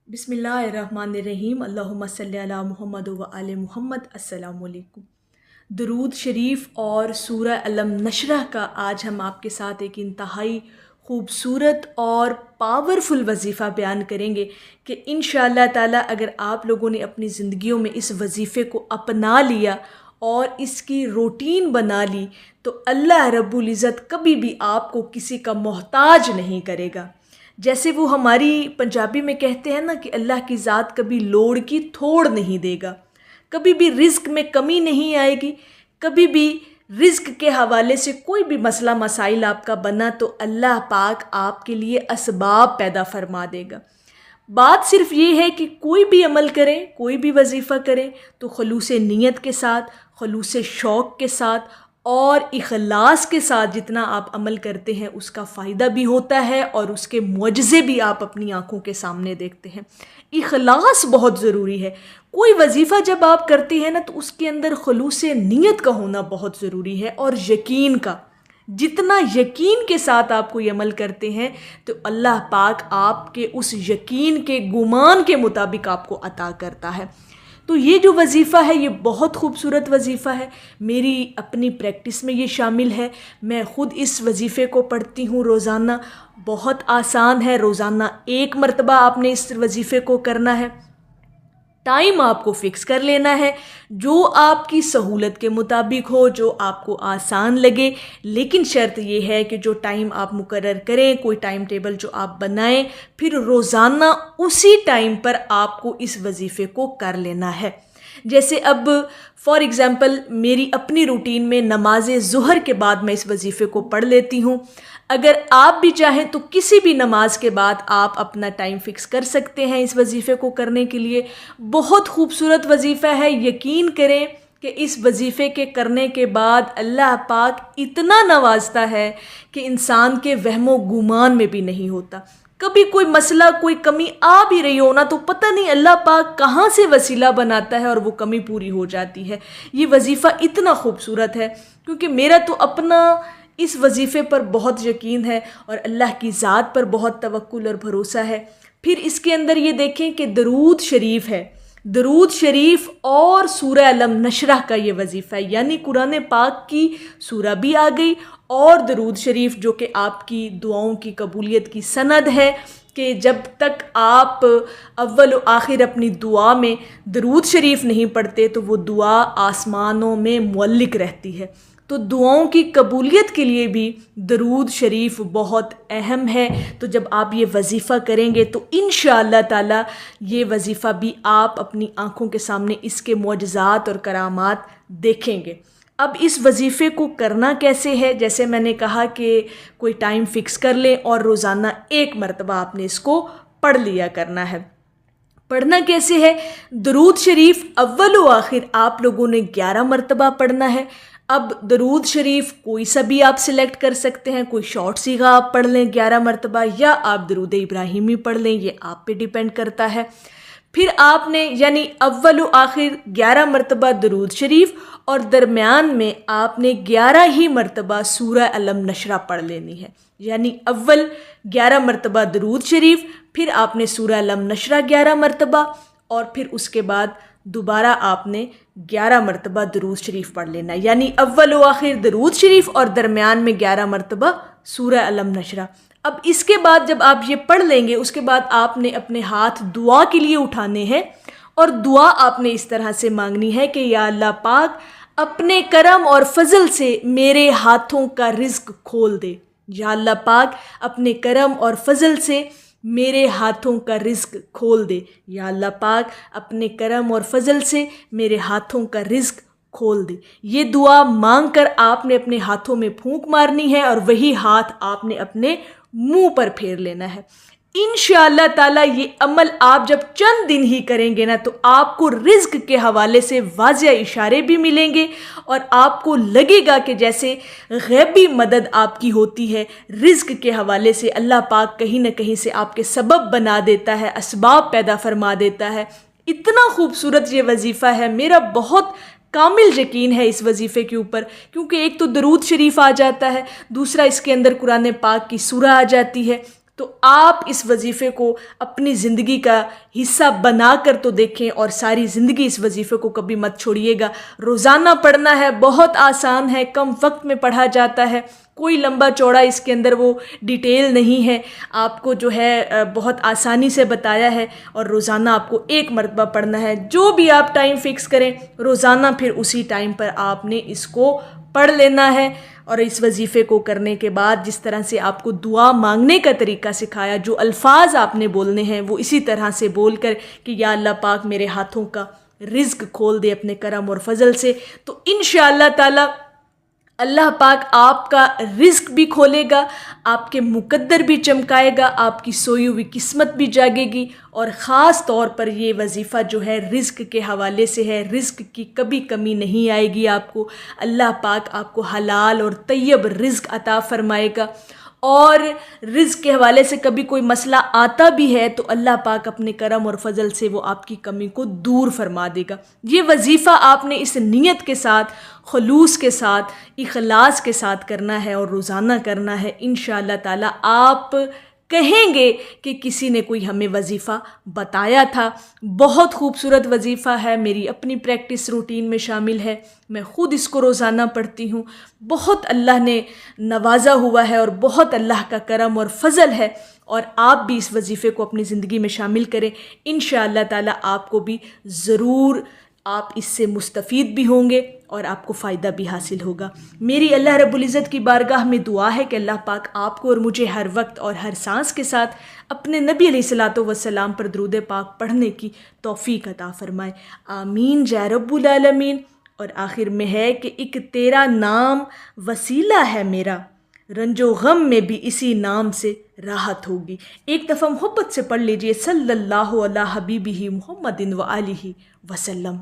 بسم اللہ الرحمن الرحیم، اللہم صلی علی محمد و آل محمد۔ السلام علیکم۔ درود شریف اور سورہ علم نشرہ کا آج ہم آپ کے ساتھ ایک انتہائی خوبصورت اور پاورفل وظیفہ بیان کریں گے کہ انشاءاللہ تعالی اگر آپ لوگوں نے اپنی زندگیوں میں اس وظیفے کو اپنا لیا اور اس کی روٹین بنا لی تو اللہ رب العزت کبھی بھی آپ کو کسی کا محتاج نہیں کرے گا۔ جیسے وہ ہماری پنجابی میں کہتے ہیں نا کہ اللہ کی ذات کبھی لوڑ کی تھوڑ نہیں دے گا، کبھی بھی رزق میں کمی نہیں آئے گی، کبھی بھی رزق کے حوالے سے کوئی بھی مسئلہ مسائل آپ کا بنا تو اللہ پاک آپ کے لیے اسباب پیدا فرما دے گا۔ بات صرف یہ ہے کہ کوئی بھی عمل کریں، کوئی بھی وظیفہ کریں تو خلوص نیت کے ساتھ، خلوص شوق کے ساتھ اور اخلاص کے ساتھ جتنا آپ عمل کرتے ہیں اس کا فائدہ بھی ہوتا ہے اور اس کے معجزے بھی آپ اپنی آنکھوں کے سامنے دیکھتے ہیں۔ اخلاص بہت ضروری ہے۔ کوئی وظیفہ جب آپ کرتے ہیں نا تو اس کے اندر خلوص نیت کا ہونا بہت ضروری ہے اور یقین کا۔ جتنا یقین کے ساتھ آپ کوئی عمل کرتے ہیں تو اللہ پاک آپ کے اس یقین کے گمان کے مطابق آپ کو عطا کرتا ہے۔ تو یہ جو وظیفہ ہے یہ بہت خوبصورت وظیفہ ہے، میری اپنی پریکٹس میں یہ شامل ہے۔ میں خود اس وظیفے کو پڑھتی ہوں روزانہ۔ بہت آسان ہے، روزانہ 1 مرتبہ آپ نے اس وظیفے کو کرنا ہے۔ ٹائم آپ کو فکس کر لینا ہے جو آپ کی سہولت کے مطابق ہو، جو آپ کو آسان لگے، لیکن شرط یہ ہے کہ جو ٹائم آپ مقرر کریں، کوئی ٹائم ٹیبل جو آپ بنائیں، پھر روزانہ اسی ٹائم پر آپ کو اس وظیفے کو کر لینا ہے۔ جیسے اب فار ایگزامپل میری اپنی روٹین میں نماز ظہر کے بعد میں اس وظیفے کو پڑھ لیتی ہوں۔ اگر آپ بھی چاہیں تو کسی بھی نماز کے بعد آپ اپنا ٹائم فکس کر سکتے ہیں اس وظیفے کو کرنے کے لیے۔ بہت خوبصورت وظیفہ ہے، یقین کریں کہ اس وظیفے کے کرنے کے بعد اللہ پاک اتنا نوازتا ہے کہ انسان کے وہم و گمان میں بھی نہیں ہوتا۔ کبھی کوئی مسئلہ، کوئی کمی آ بھی رہی ہو نا تو پتہ نہیں اللہ پاک کہاں سے وسیلہ بناتا ہے اور وہ کمی پوری ہو جاتی ہے۔ یہ وظیفہ اتنا خوبصورت ہے کیونکہ میرا تو اپنا اس وظیفے پر بہت یقین ہے اور اللہ کی ذات پر بہت توکل اور بھروسہ ہے۔ پھر اس کے اندر یہ دیکھیں کہ درود شریف ہے، درود شریف اور سورہ علم نشرہ کا یہ وظیفہ ہے، یعنی قرآن پاک کی سورہ بھی آ گئی اور درود شریف جو کہ آپ کی دعاؤں کی قبولیت کی سند ہے کہ جب تک آپ اول و آخر اپنی دعا میں درود شریف نہیں پڑھتے تو وہ دعا آسمانوں میں معلق رہتی ہے۔ تو دعاؤں کی قبولیت کے لیے بھی درود شریف بہت اہم ہے۔ تو جب آپ یہ وظیفہ کریں گے تو انشاءاللہ تعالی یہ وظیفہ بھی آپ اپنی آنکھوں کے سامنے اس کے معجزات اور کرامات دیکھیں گے۔ اب اس وظیفے کو کرنا کیسے ہے؟ جیسے میں نے کہا کہ کوئی ٹائم فکس کر لیں اور روزانہ 1 مرتبہ آپ نے اس کو پڑھ لیا کرنا ہے۔ پڑھنا کیسے ہے؟ درود شریف اول و آخر آپ لوگوں نے 11 مرتبہ پڑھنا ہے۔ اب درود شریف کوئی سا بھی آپ سلیکٹ کر سکتے ہیں، کوئی شارٹ صیغہ آپ پڑھ لیں 11 مرتبہ یا آپ درود ابراہیمی پڑھ لیں، یہ آپ پہ ڈیپینڈ کرتا ہے۔ پھر آپ نے یعنی اول و آخر 11 مرتبہ درود شریف اور درمیان میں آپ نے 11 ہی مرتبہ سورہ علم نشرہ پڑھ لینی ہے، یعنی اول 11 مرتبہ درود شریف، پھر آپ نے سورہ علم نشرہ 11 مرتبہ اور پھر اس کے بعد دوبارہ آپ نے 11 مرتبہ درود شریف پڑھ لینا، یعنی اول و آخر درود شریف اور درمیان میں 11 مرتبہ سورہ علم نشرہ۔ اب اس کے بعد جب آپ یہ پڑھ لیں گے اس کے بعد آپ نے اپنے ہاتھ دعا کے لیے اٹھانے ہیں اور دعا آپ نے اس طرح سے مانگنی ہے کہ یا اللہ پاک اپنے کرم اور فضل سے میرے ہاتھوں کا رزق کھول دے، یا اللہ پاک اپنے کرم اور فضل سے میرے ہاتھوں کا رزق کھول دے، یا اللہ پاک اپنے کرم اور فضل سے میرے ہاتھوں کا رزق کھول دے۔ یہ دعا مانگ کر آپ نے اپنے ہاتھوں میں پھونک مارنی ہے اور وہی ہاتھ آپ نے اپنے منہ پر پھیر لینا ہے۔ انشاءاللہ تعالی یہ عمل آپ جب چند دن ہی کریں گے نا تو آپ کو رزق کے حوالے سے واضح اشارے بھی ملیں گے اور آپ کو لگے گا کہ جیسے غیبی مدد آپ کی ہوتی ہے رزق کے حوالے سے، اللہ پاک کہیں نہ کہیں سے آپ کے سبب بنا دیتا ہے، اسباب پیدا فرما دیتا ہے۔ اتنا خوبصورت یہ وظیفہ ہے، میرا بہت کامل یقین ہے اس وظیفے کے اوپر، کیونکہ ایک تو درود شریف آ جاتا ہے، دوسرا اس کے اندر قرآن پاک کی سورہ آ جاتی ہے، تو آپ اس وظیفے کو اپنی زندگی کا حصہ بنا کر تو دیکھیں اور ساری زندگی اس وظیفے کو کبھی مت چھوڑیے گا۔ روزانہ پڑھنا ہے، بہت آسان ہے، کم وقت میں پڑھا جاتا ہے، کوئی لمبا چوڑا اس کے اندر وہ ڈیٹیل نہیں ہے، آپ کو جو ہے بہت آسانی سے بتایا ہے، اور روزانہ آپ کو ایک مرتبہ پڑھنا ہے۔ جو بھی آپ ٹائم فکس کریں روزانہ، پھر اسی ٹائم پر آپ نے اس کو پڑھ لینا ہے۔ اور اس وظیفے کو کرنے کے بعد جس طرح سے آپ کو دعا مانگنے کا طریقہ سکھایا، جو الفاظ آپ نے بولنے ہیں وہ اسی طرح سے بول کر کہ یا اللہ پاک میرے ہاتھوں کا رزق کھول دے اپنے کرم اور فضل سے، تو انشاءاللہ تعالی اللہ پاک آپ کا رزق بھی کھولے گا، آپ کے مقدر بھی چمکائے گا، آپ کی سوئی ہوئی قسمت بھی جاگے گی۔ اور خاص طور پر یہ وظیفہ جو ہے رزق کے حوالے سے ہے، رزق کی کبھی کمی نہیں آئے گی آپ کو، اللہ پاک آپ کو حلال اور طیب رزق عطا فرمائے گا۔ اور رزق کے حوالے سے کبھی کوئی مسئلہ آتا بھی ہے تو اللہ پاک اپنے کرم اور فضل سے وہ آپ کی کمی کو دور فرما دے گا۔ یہ وظیفہ آپ نے اس نیت کے ساتھ، خلوص کے ساتھ، اخلاص کے ساتھ کرنا ہے اور روزانہ کرنا ہے۔ انشاءاللہ تعالی آپ کہیں گے کہ کسی نے کوئی ہمیں وظیفہ بتایا تھا۔ بہت خوبصورت وظیفہ ہے، میری اپنی پریکٹس روٹین میں شامل ہے، میں خود اس کو روزانہ پڑھتی ہوں، بہت اللہ نے نوازا ہوا ہے اور بہت اللہ کا کرم اور فضل ہے۔ اور آپ بھی اس وظیفے کو اپنی زندگی میں شامل کریں، انشاءاللہ تعالی آپ کو بھی ضرور آپ اس سے مستفید بھی ہوں گے اور آپ کو فائدہ بھی حاصل ہوگا۔ میری اللہ رب العزت کی بارگاہ میں دعا ہے کہ اللہ پاک آپ کو اور مجھے ہر وقت اور ہر سانس کے ساتھ اپنے نبی علیہ الصلاۃ والسلام پر درود پاک پڑھنے کی توفیق عطا فرمائے، آمین یا رب العالمین۔ اور آخر میں ہے کہ ایک تیرا نام وسیلہ ہے میرا، رنج و غم میں بھی اسی نام سے راحت ہوگی۔ ایک دفعہ محبت سے پڑھ لیجئے، صلی اللہ علی حبیبہ محمد و آلہ وسلم۔